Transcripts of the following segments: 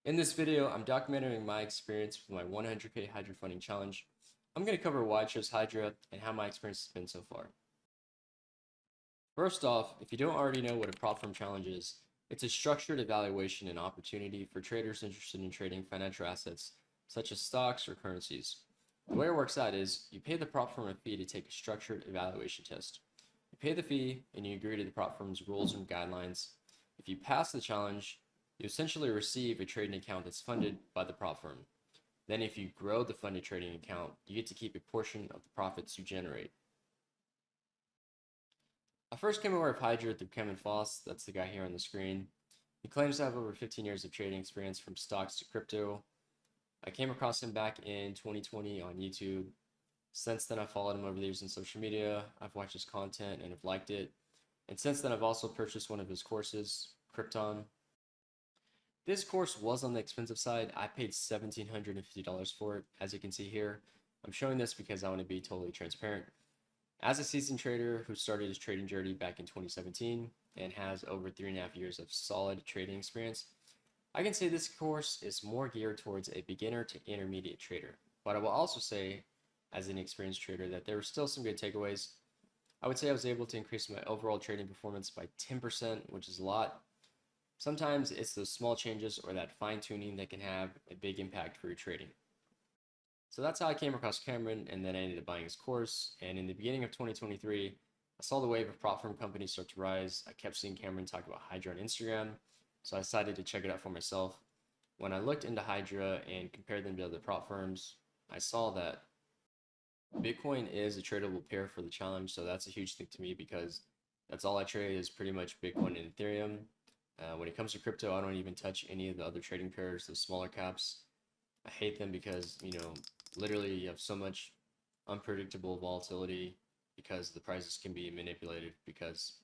In this video, I'm documenting my experience with my 100K Hydra funding challenge. I'm going to cover why I chose Hydra and how my experience has been so far. First off, if you don't already know what a prop firm challenge is, it's a structured evaluation and opportunity for traders interested in trading financial assets such as stocks or currencies. The way it works out is you pay the prop firm a fee to take a structured evaluation test. You pay the fee and you agree to the prop firm's rules and guidelines. If you pass the challenge, you essentially receive a trading account that's funded by the prop firm. Then if you grow the funded trading account, you get to keep a portion of the profits you generate. I first came aware of Hydra through Kevin Foss, that's the guy here on the screen. He claims to have over 15 years of trading experience from stocks to crypto. I came across him back in 2020 on YouTube. Since then, I've followed him over the years on social media. I've watched his content and have liked it. And since then, I've also purchased one of his courses, Krypton. This course was on the expensive side. I paid $1,750 for it. As you can see here, I'm showing this because I want to be totally transparent. As a seasoned trader who started his trading journey back in 2017 and has over 3.5 years of solid trading experience, I can say this course is more geared towards a beginner to intermediate trader. But I will also say, as an experienced trader, that there were still some good takeaways. I would say I was able to increase my overall trading performance by 10%, which is a lot. Sometimes it's those small changes or that fine tuning that can have a big impact for your trading. So that's how I came across Cameron, and then I ended up buying his course. And in the beginning of 2023, I saw the wave of prop firm companies start to rise. I kept seeing Cameron talk about Hydra on Instagram, so I decided to check it out for myself. When I looked into Hydra and compared them to other prop firms, I saw that Bitcoin is a tradable pair for the challenge, so that's a huge thing to me because that's all I trade is pretty much Bitcoin and Ethereum. When it comes to crypto, I don't even touch any of the other trading pairs, the smaller caps. I hate them because, literally you have so much unpredictable volatility because the prices can be manipulated because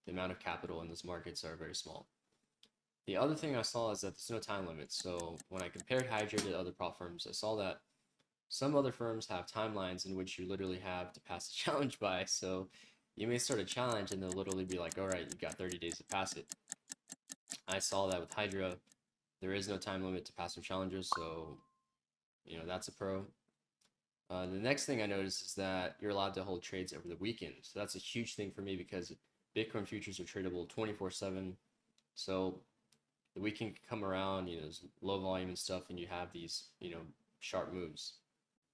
the amount of capital in those markets are very small. The other thing I saw is that there's no time limit. So when I compared Hydra to other prop firms, I saw that some other firms have timelines in which you literally have to pass a challenge by. So you may start a challenge and they'll literally be like, all right, you've got 30 days to pass it. I saw that with Hydra, there is no time limit to pass some challenges, so that's a pro. The next thing I noticed is that you're allowed to hold trades over the weekend. So that's a huge thing for me because Bitcoin futures are tradable 24/7. So the weekend can come around, there's low volume and stuff, and you have these, sharp moves.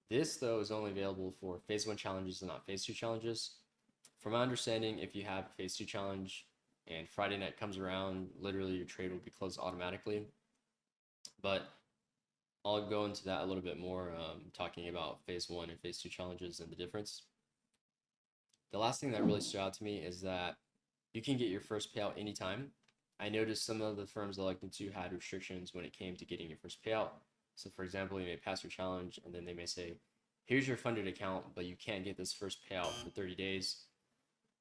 This, though, is only available for phase 1 challenges and not phase 2 challenges. From my understanding, if you have a phase 2 challenge and Friday night comes around, literally your trade will be closed automatically. But I'll go into that a little bit more, talking about phase 1 and phase 2 challenges and the difference. The last thing that really stood out to me is that you can get your first payout anytime. I noticed some of the firms I looked into had restrictions when it came to getting your first payout. So for example, you may pass your challenge and then they may say, here's your funded account, but you can't get this first payout for 30 days.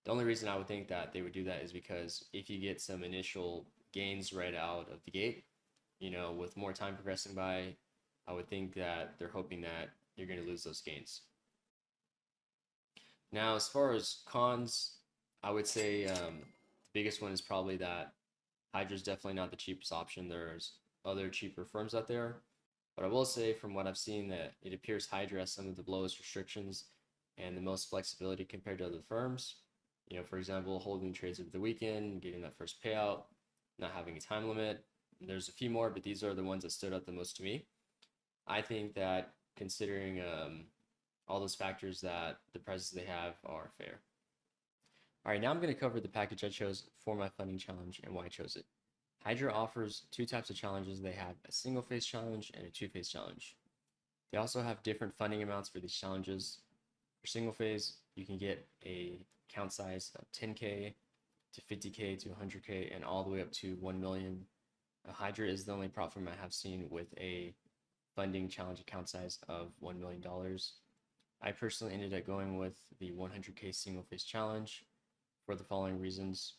The only reason I would think that they would do that is because if you get some initial gains right out of the gate, with more time progressing by, I would think that they're hoping that you're going to lose those gains. Now, as far as cons, I would say the biggest one is probably that Hydra is definitely not the cheapest option. There's other cheaper firms out there. But I will say from what I've seen that it appears Hydra has some of the lowest restrictions and the most flexibility compared to other firms. For example, holding trades over the weekend, getting that first payout, not having a time limit. There's a few more, but these are the ones that stood out the most to me. I think that considering all those factors that the prices they have are fair. All right, now I'm going to cover the package I chose for my funding challenge and why I chose it. Hydra offers two types of challenges. They have a single phase challenge and a two-phase challenge. They also have different funding amounts for these challenges. For single phase, you can get a account size of 10K to 50K to 100K and all the way up to 1 million. Hydra is the only prop firm I have seen with a funding challenge account size of $1 million. I personally ended up going with the 100K single phase challenge for the following reasons.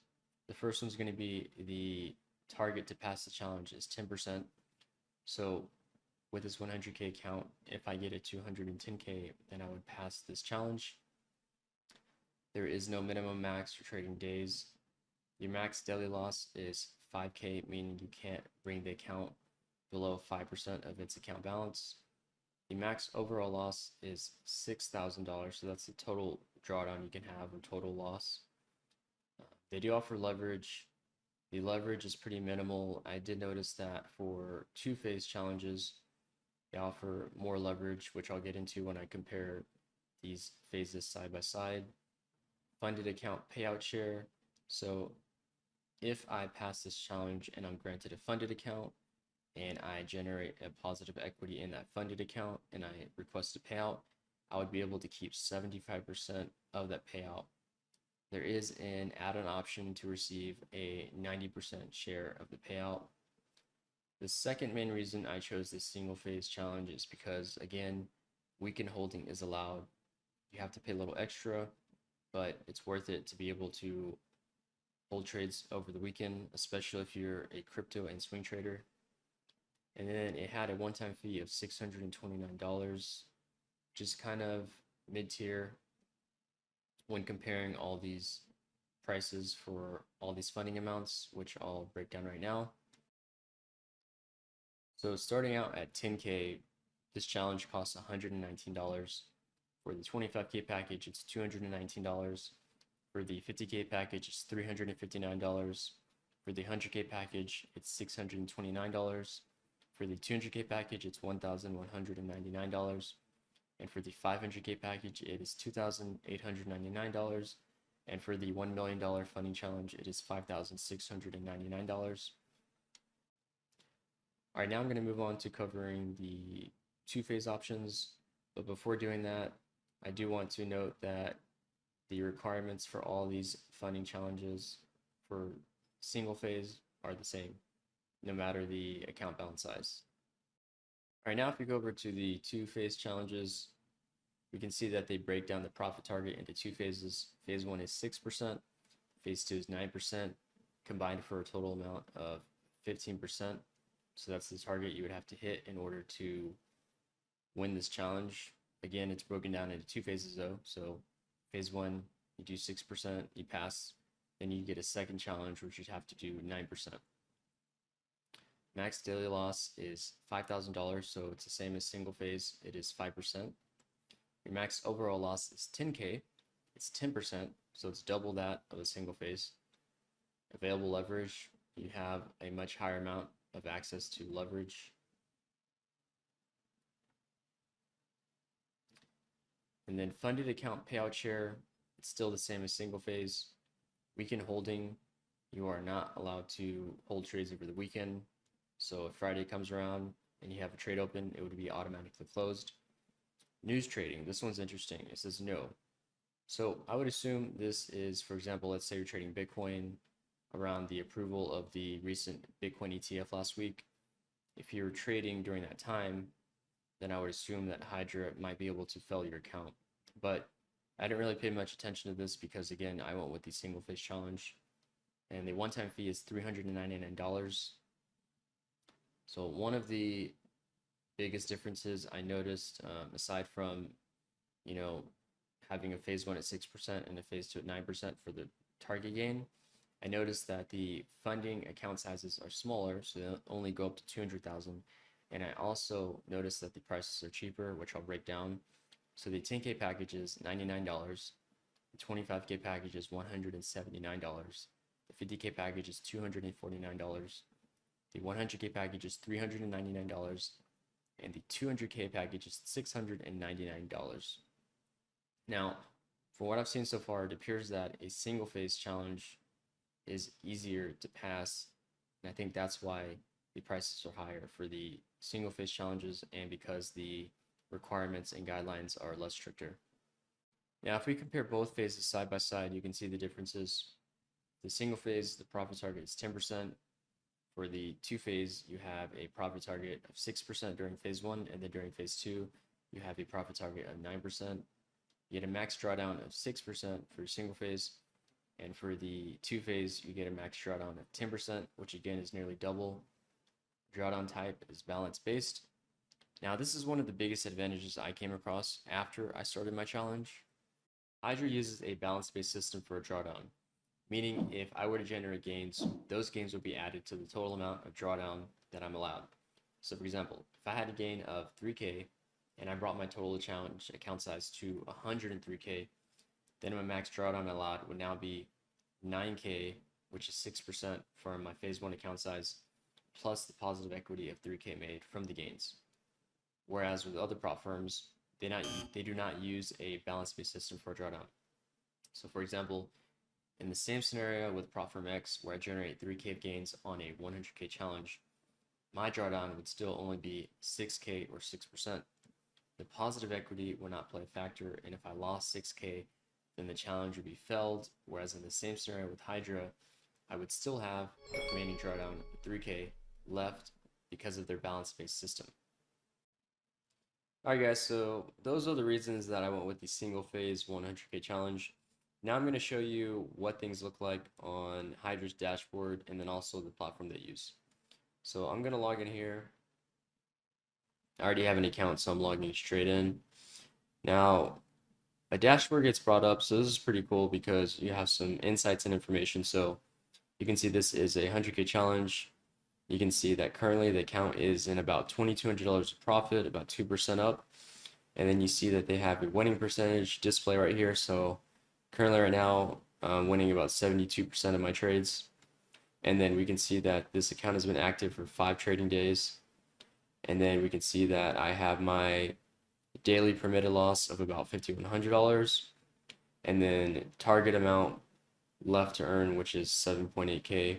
The first one's going to be the target to pass the challenge is 10%. So with this 100K account, if I get a 210K, then I would pass this challenge. There is no minimum max for trading days. Your max daily loss is 5K, meaning you can't bring the account below 5% of its account balance. The max overall loss is $6,000, so that's the total drawdown you can have or total loss. They do offer leverage. The leverage is pretty minimal. I did notice that for two-phase challenges, they offer more leverage, which I'll get into when I compare these phases side by side. Funded account payout share. So if I pass this challenge and I'm granted a funded account and I generate a positive equity in that funded account and I request a payout, I would be able to keep 75% of that payout. There is an add-on option to receive a 90% share of the payout. The second main reason I chose this single phase challenge is because, again, weekend holding is allowed. You have to pay a little extra, but it's worth it to be able to hold trades over the weekend, especially if you're a crypto and swing trader. And then it had a one-time fee of $629, just kind of mid-tier when comparing all these prices for all these funding amounts, which I'll break down right now. So starting out at 10K, this challenge costs $119. For the 25K package, it's $219. For the 50K package, it's $359. For the 100K package, it's $629. For the 200K package, it's $1,199. And for the 500K package, it is $2,899. And for the $1 million funding challenge, it is $5,699. All right, now I'm going to move on to covering the two-phase options. But before doing that, I do want to note that the requirements for all these funding challenges for single phase are the same, no matter the account balance size. All right, now if we go over to the two-phase challenges, we can see that they break down the profit target into two phases. Phase 1 is 6%, phase 2 is 9%, combined for a total amount of 15%. So that's the target you would have to hit in order to win this challenge. Again, it's broken down into two phases though. So phase 1, you do 6%, you pass, then you get a second challenge, which you'd have to do 9%. Max daily loss is $5,000, so it's the same as single phase, it is 5%. Your max overall loss is 10K, it's 10%, so it's double that of a single phase. Available leverage, you have a much higher amount of access to leverage. And then funded account payout share, it's still the same as single phase. Weekend holding, you are not allowed to hold trades over the weekend. So if Friday comes around and you have a trade open, it would be automatically closed. News trading, this one's interesting. It says no. So I would assume this is, for example, let's say you're trading Bitcoin around the approval of the recent Bitcoin ETF last week. If you're trading during that time, then I would assume that Hydra might be able to fill your account. But I didn't really pay much attention to this because, again, I went with the single phase challenge. And the one-time fee is $399. So one of the biggest differences I noticed, aside from, having a phase 1 at 6% and a phase 2 at 9% for the target gain, I noticed that the funding account sizes are smaller, so they only go up to 200,000. And I also noticed that the prices are cheaper, which I'll break down. So the 10K package is $99. The 25K package is $179. The 50K package is $249. The 100K package is $399. And the 200K package is $699. Now, from what I've seen so far, it appears that a single phase challenge is easier to pass. And I think that's why the prices are higher for the single phase challenges and because the requirements and guidelines are less stricter. Now, if we compare both phases side by side, you can see the differences. The single phase, the profit target is 10%. For the two phase, you have a profit target of 6% during phase 1, and then during phase 2, you have a profit target of 9%. You get a max drawdown of 6% for your single phase, and for the two phase, you get a max drawdown of 10%, which again is nearly double. Drawdown type is balance based. Now, this is one of the biggest advantages I came across after I started my challenge. Hydra uses a balance based system for a drawdown, meaning if I were to generate gains, those gains would be added to the total amount of drawdown that I'm allowed. So for example, if I had a gain of 3K and I brought my total challenge account size to 103K, then my max drawdown allowed would now be 9K, which is 6% for my phase 1 account size, plus the positive equity of 3K made from the gains. Whereas with other prop firms, they do not use a balance-based system for a drawdown. So for example, in the same scenario with prop firm X, where I generate 3K of gains on a 100K challenge, my drawdown would still only be 6K or 6%. The positive equity would not play a factor, and if I lost 6K, then the challenge would be failed, whereas in the same scenario with Hydra, I would still have a remaining drawdown of 3K left because of their balance-based system. Alright guys, so those are the reasons that I went with the single phase 100K challenge. Now I'm going to show you what things look like on Hydra's dashboard and then also the platform they use. So I'm going to log in here. I already have an account, so I'm logging straight in. Now, a dashboard gets brought up, so this is pretty cool because you have some insights and information. So you can see this is a 100K challenge. You can see that currently the account is in about $2,200 of profit, about 2% up. And then you see that they have a winning percentage display right here. So currently right now, I'm winning about 72% of my trades. And then we can see that this account has been active for 5 trading days. And then we can see that I have my daily permitted loss of about $5,100. And then target amount left to earn, which is 7.8K.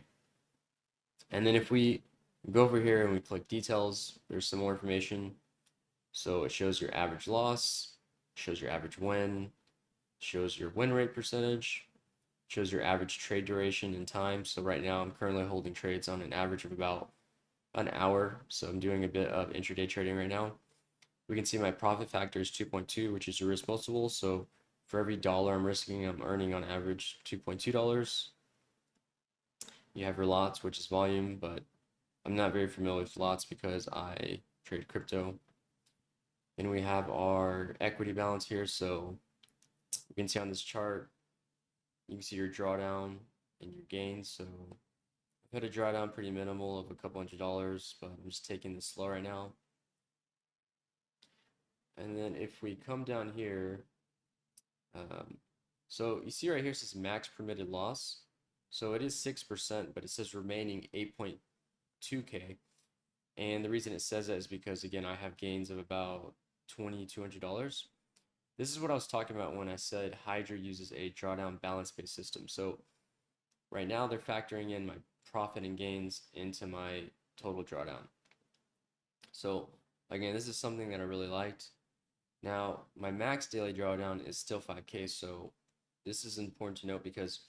And then if we go over here and we click details, there's some more information. So it shows your average loss, shows your average win, shows your win rate percentage, shows your average trade duration and time. So right now I'm currently holding trades on an average of about an hour. So I'm doing a bit of intraday trading right now. We can see my profit factor is 2.2, which is your risk multiple. So for every dollar I'm risking, I'm earning on average $2.2. You have your lots, which is volume, but I'm not very familiar with lots because I trade crypto. Then we have our equity balance here. So you can see on this chart, you can see your drawdown and your gains. So I've had a drawdown pretty minimal of a couple $100, but I'm just taking this slow right now. And then if we come down here, so you see right here it says max permitted loss. So it is 6%, but it says remaining 8.2K. And the reason it says that is because, again, I have gains of about $2,200. This is what I was talking about when I said Hydra uses a drawdown balance-based system. So right now they're factoring in my profit and gains into my total drawdown. So again, this is something that I really liked. Now, my max daily drawdown is still 5K, so this is important to note because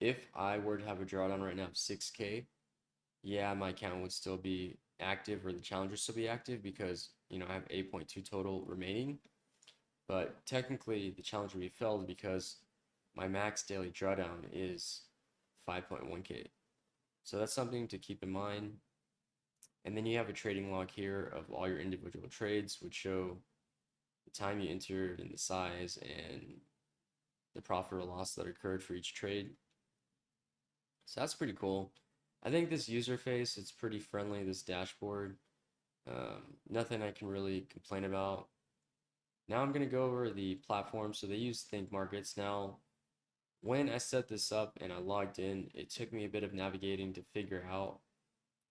if I were to have a drawdown right now of 6K, yeah, my account would still be active, or the challenge would still be active because, you know, I have 8.2 total remaining. But technically, the challenge would be failed because my max daily drawdown is 5.1K. So that's something to keep in mind. And then you have a trading log here of all your individual trades, which show the time you entered and the size and the profit or loss that occurred for each trade. So that's pretty cool. I think this user face, it's pretty friendly, this dashboard. Nothing I can really complain about. Now I'm going to go over the platform. So they use Think Markets. Now, when I set this up and I logged in, it took me a bit of navigating to figure out.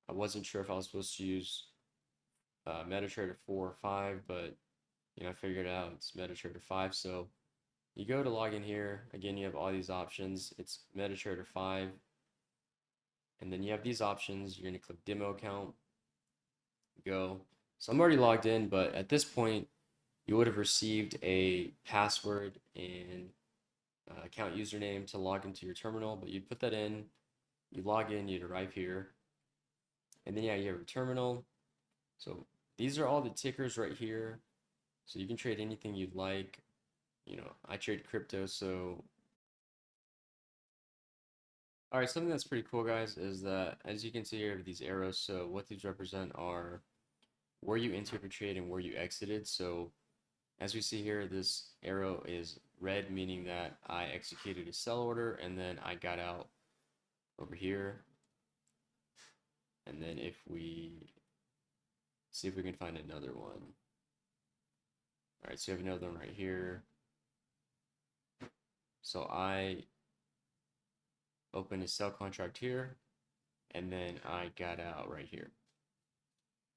I wasn't sure if I was supposed to use MetaTrader 4 or 5, but I figured out it's MetaTrader 5. So you go to log in here. Again, you have all these options. It's MetaTrader 5. And then you have these options. You're going to click Demo Account. Go. So I'm already logged in, but at this point, you would have received a password and account username to log into your terminal, but you'd put that in, you log in, you'd arrive here, and then yeah, you have a terminal. So these are all the tickers right here. So you can trade anything you'd like. I trade crypto, so all right, something that's pretty cool, guys, is that as you can see here, these arrows, so what these represent are where you entered your trade and where you exited. So as we see here, this arrow is red, meaning that I executed a sell order and then I got out over here. And then if we see if we can find another one. All right, so we have another one right here. So I opened a sell contract here, and then I got out right here.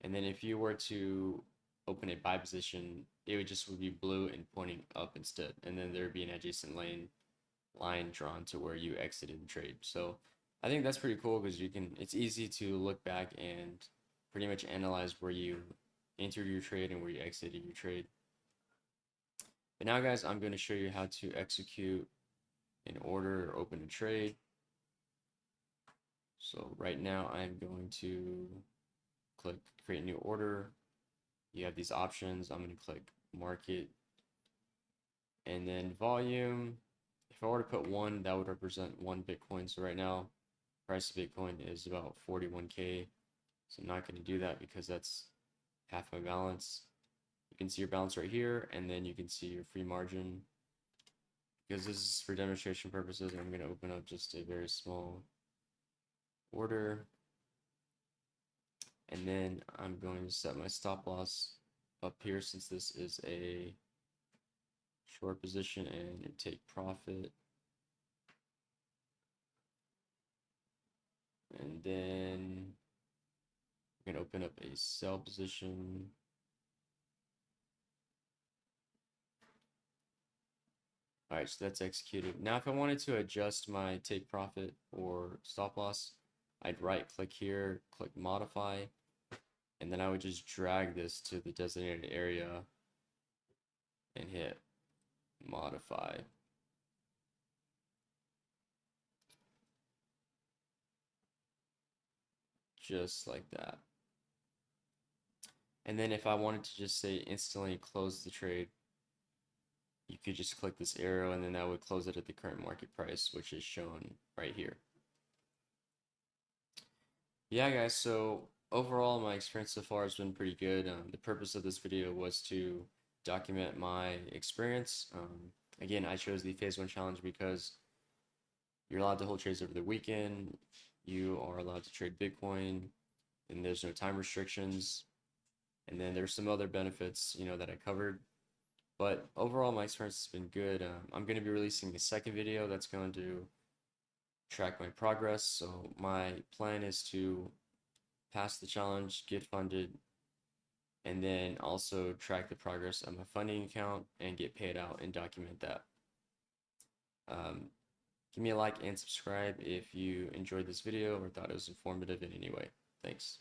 And then if you were to open a buy position, it would be blue and pointing up instead. And then there would be an adjacent line drawn to where you exited the trade. So I think that's pretty cool because it's easy to look back and pretty much analyze where you entered your trade and where you exited your trade. But now guys, I'm going to show you how to execute an order or open a trade. So right now I'm going to click create new order. You have these options. I'm going to click market and then volume. If I were to put 1, that would represent 1 Bitcoin. So right now price of Bitcoin is about 41K. So I'm not going to do that because that's half my balance. You can see your balance right here, and then you can see your free margin. Because this is for demonstration purposes, I'm going to open up just a very small order. And then I'm going to set my stop loss up here since this is a short position and take profit. And then I'm going to open up a sell position. All right, so that's executed. Now, if I wanted to adjust my take profit or stop loss, I'd right click here, click modify, and then I would just drag this to the designated area and hit modify. Just like that. And then if I wanted to just say instantly close the trade, you could just click this arrow and then that would close it at the current market price, which is shown right here. Yeah, guys, so overall my experience so far has been pretty good. The purpose of this video was to document my experience. Again, I chose the phase 1 challenge because you're allowed to hold trades over the weekend, you are allowed to trade Bitcoin, and there's no time restrictions, and then there's some other benefits, that I covered. But overall, my experience has been good. I'm going to be releasing a second video that's going to track my progress. So my plan is to pass the challenge, get funded, and then also track the progress of my funding account and get paid out and document that. Give me a like and subscribe if you enjoyed this video or thought it was informative in any way. Thanks.